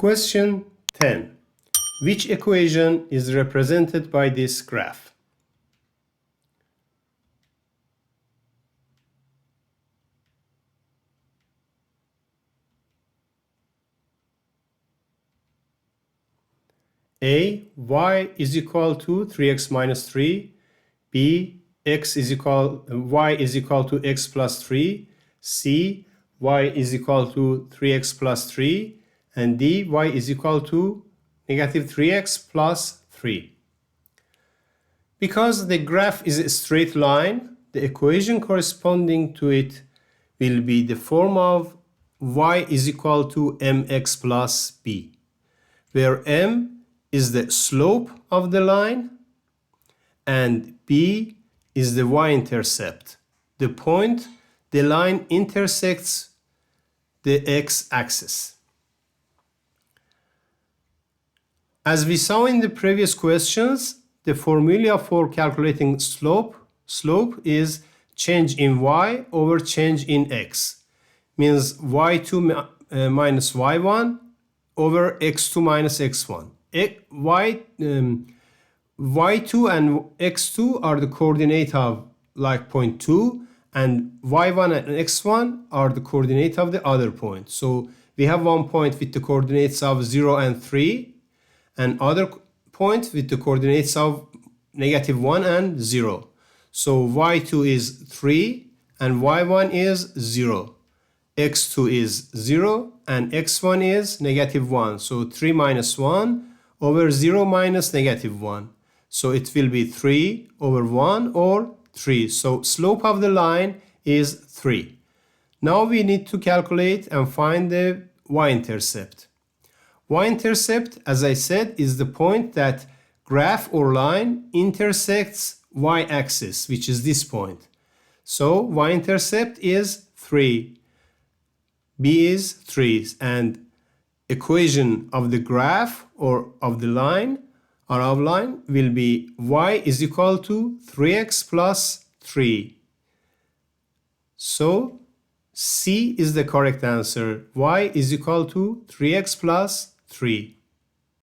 Question 10. Which equation is represented by this graph? A. Y is equal to 3x minus 3. B. Y is equal to x plus 3. C. Y is equal to 3x plus 3. And D. Y is equal to negative 3x plus 3. Because the graph is a straight line, the equation corresponding to it will be the form of y is equal to mx plus b, where m is the slope of the line and b is the y-intercept, the point the line intersects the x-axis. As we saw in the previous questions, the formula for calculating slope is change in y over change in x. Means y2 minus y1 over x2 minus x1. Y2 and x2 are the coordinate of like point 2, and y1 and x1 are the coordinate of the other point. So we have one point with the coordinates of 0 and 3, and other point with the coordinates of negative 1 and 0. So y2 is 3 and y1 is 0. x2 is 0 and x1 is negative 1. So 3 minus 1 over 0 minus negative 1. So it will be 3 over 1 or 3. So slope of the line is 3. Now we need to calculate and find the y-intercept. Y-intercept, as I said, is the point that graph or line intersects y-axis, which is this point. So y-intercept is 3. B is 3, and equation of the graph or of the line or outline will be y is equal to 3x plus 3. So C is the correct answer. Y is equal to 3x plus 3.